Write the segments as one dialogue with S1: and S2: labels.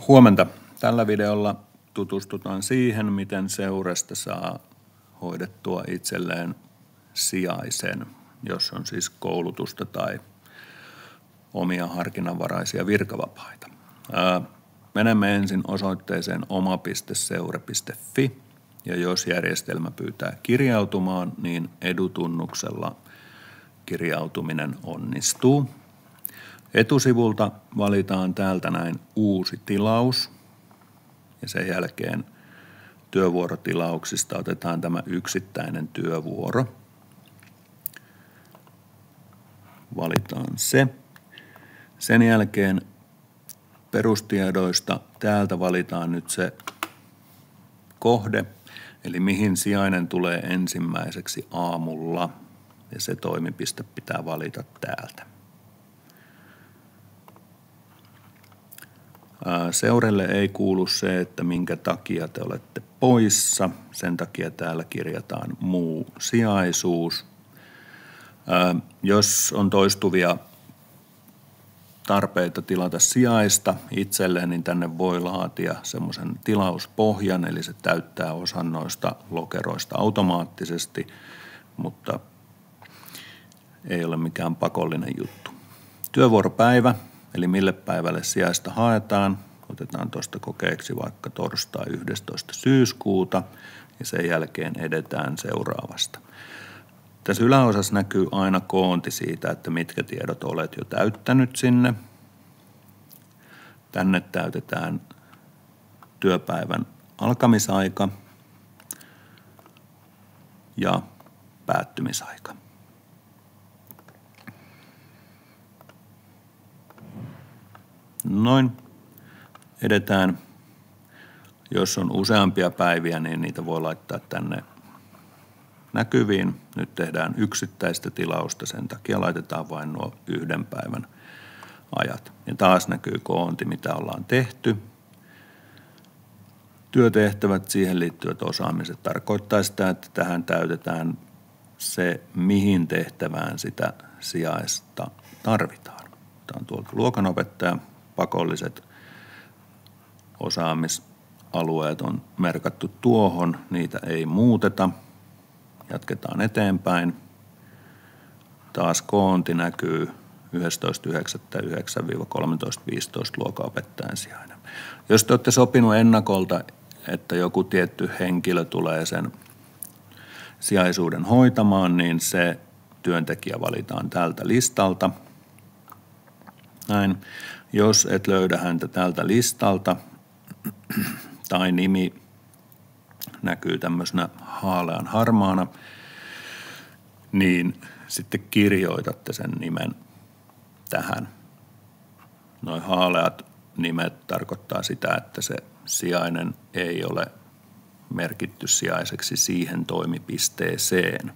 S1: Huomenta. Tällä videolla tutustutaan siihen, miten seurasta saa hoidettua itselleen sijaisen, jos on siis koulutusta tai omia harkinnanvaraisia virkavapaita. Menemme ensin osoitteeseen oma.seure.fi ja jos järjestelmä pyytää kirjautumaan, niin edutunnuksella kirjautuminen onnistuu. Etusivulta valitaan täältä näin uusi tilaus ja sen jälkeen työvuorotilauksista otetaan tämä yksittäinen työvuoro. Valitaan se. Sen jälkeen perustiedoista täältä valitaan nyt se kohde, eli mihin sijainen tulee ensimmäiseksi aamulla ja se toimipiste pitää valita täältä. Seurelle ei kuulu se, että minkä takia te olette poissa. Sen takia täällä kirjataan muu sijaisuus. Jos on toistuvia tarpeita tilata sijaista itselleen, niin tänne voi laatia semmoisen tilauspohjan, eli se täyttää osan noista lokeroista automaattisesti, mutta ei ole mikään pakollinen juttu. Työvuoropäivä. Eli mille päivälle sijaista haetaan. Otetaan tuosta kokeeksi vaikka torstai 11. syyskuuta ja sen jälkeen edetään seuraavasta. Tässä yläosassa näkyy aina koonti siitä, että mitkä tiedot olet jo täyttänyt sinne. Tänne täytetään työpäivän alkamisaika ja päättymisaika. Noin. Edetään. Jos on useampia päiviä, niin niitä voi laittaa tänne näkyviin. Nyt tehdään yksittäistä tilausta, sen takia laitetaan vain nuo yhden päivän ajat. Ja taas näkyy koonti, mitä ollaan tehty. Työtehtävät, siihen liittyvät osaamiset tarkoittaa sitä, että tähän täytetään se, mihin tehtävään sitä sijaista tarvitaan. Tämä on tuolta luokanopettaja. Pakolliset osaamisalueet on merkattu tuohon, niitä ei muuteta. Jatketaan eteenpäin. Taas koonti näkyy 11.9.9-13.15 luokanopettajan sijainen. Jos te olette sopinut ennakolta, että joku tietty henkilö tulee sen sijaisuuden hoitamaan, niin se työntekijä valitaan tältä listalta. Näin. Jos et löydä häntä tältä listalta tai nimi näkyy tämmöisenä haalean harmaana, niin sitten kirjoitatte sen nimen tähän. Noi haaleat nimet tarkoittaa sitä, että se sijainen ei ole merkitty sijaiseksi siihen toimipisteeseen,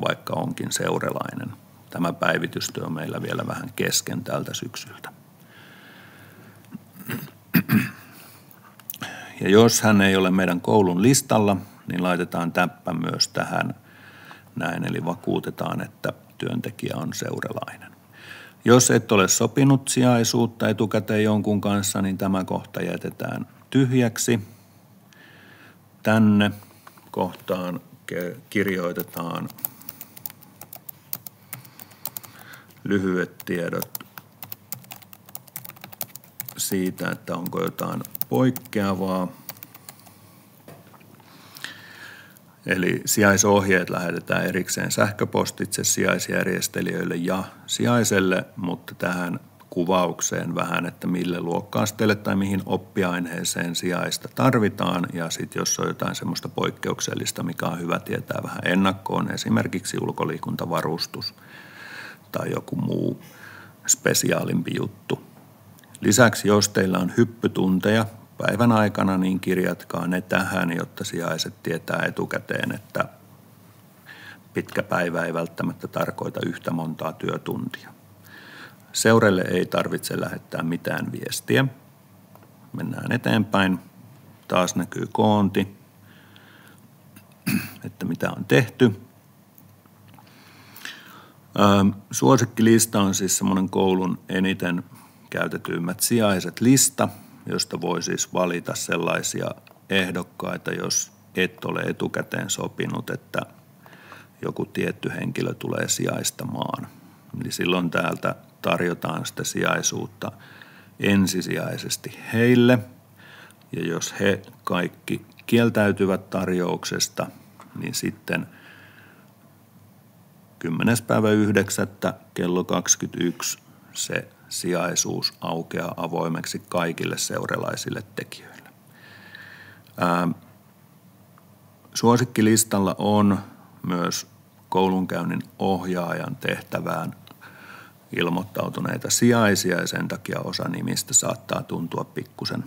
S1: vaikka onkin seurelainen. Tämä päivitystyö on meillä vielä vähän kesken tältä syksyltä. Ja jos hän ei ole meidän koulun listalla, niin laitetaan täppä myös tähän näin, eli vakuutetaan, että työntekijä on seurelainen. Jos et ole sopinut sijaisuutta etukäteen jonkun kanssa, niin tämä kohta jätetään tyhjäksi. Tänne kohtaan kirjoitetaan lyhyet tiedot siitä, että onko jotain poikkeavaa. Eli sijaisohjeet lähetetään erikseen sähköpostitse sijaisjärjestelijöille ja sijaiselle, mutta tähän kuvaukseen vähän, että mille luokka-asteelle tai mihin oppiaineeseen sijaista tarvitaan. Ja sitten jos on jotain semmoista poikkeuksellista, mikä on hyvä tietää vähän ennakkoon, esimerkiksi ulkoliikuntavarustus tai joku muu spesiaalimpi juttu. Lisäksi jos teillä on hyppytunteja päivän aikana, niin kirjatkaa ne tähän, jotta sijaiset tietää etukäteen, että pitkä päivä ei välttämättä tarkoita yhtä montaa työtuntia. Seurelle ei tarvitse lähettää mitään viestiä. Mennään eteenpäin. Taas näkyy koonti, että mitä on tehty. Suosikkilista on siis semmoinen koulun eniten käytetyimmät sijaiset lista. josta voi siis valita sellaisia ehdokkaita, jos et ole etukäteen sopinut, että joku tietty henkilö tulee sijaistamaan. Eli silloin täältä tarjotaan sitä sijaisuutta ensisijaisesti heille, ja jos he kaikki kieltäytyvät tarjouksesta, niin sitten 10.9. kello 21 se sijaisuus aukeaa avoimeksi kaikille seuralaisille tekijöille. Suosikkilistalla on myös koulunkäynnin ohjaajan tehtävään ilmoittautuneita sijaisia, ja sen takia osa nimistä saattaa tuntua pikkusen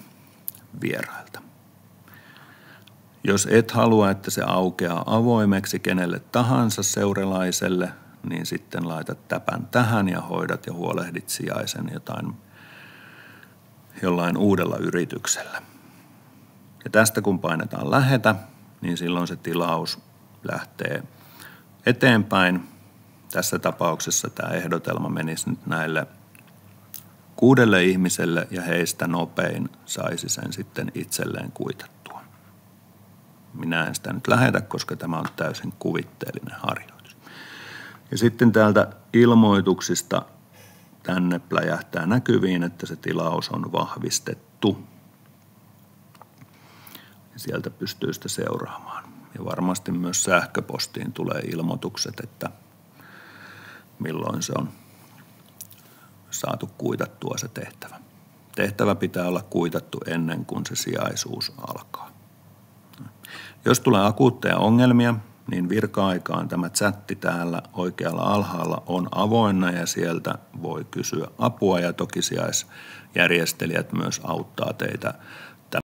S1: vierailta. Jos et halua, että se aukeaa avoimeksi kenelle tahansa seuralaiselle, niin sitten laitat täpän tähän ja hoidat ja huolehdit sijaisen jollain uudella yrityksellä. Ja tästä kun painetaan lähetä, niin silloin se tilaus lähtee eteenpäin. Tässä tapauksessa tämä ehdotelma menisi nyt näille 6 ihmiselle, ja heistä nopein saisi sen sitten itselleen kuitattua. Minä en sitä nyt lähetä, koska tämä on täysin kuvitteellinen harjoitus. Ja sitten täältä ilmoituksista tänne pläjähtää näkyviin, että se tilaus on vahvistettu. Ja sieltä pystyy sitä seuraamaan. Ja varmasti myös sähköpostiin tulee ilmoitukset, että milloin se on saatu kuitattua se tehtävä. Tehtävä pitää olla kuitattu ennen kuin se sijaisuus alkaa. Jos tulee akuutteja ongelmia, niin virka-aikaan tämä chatti täällä oikealla alhaalla on avoinna, ja sieltä voi kysyä apua, ja toki sijaisjärjestelijät myös auttaa teitä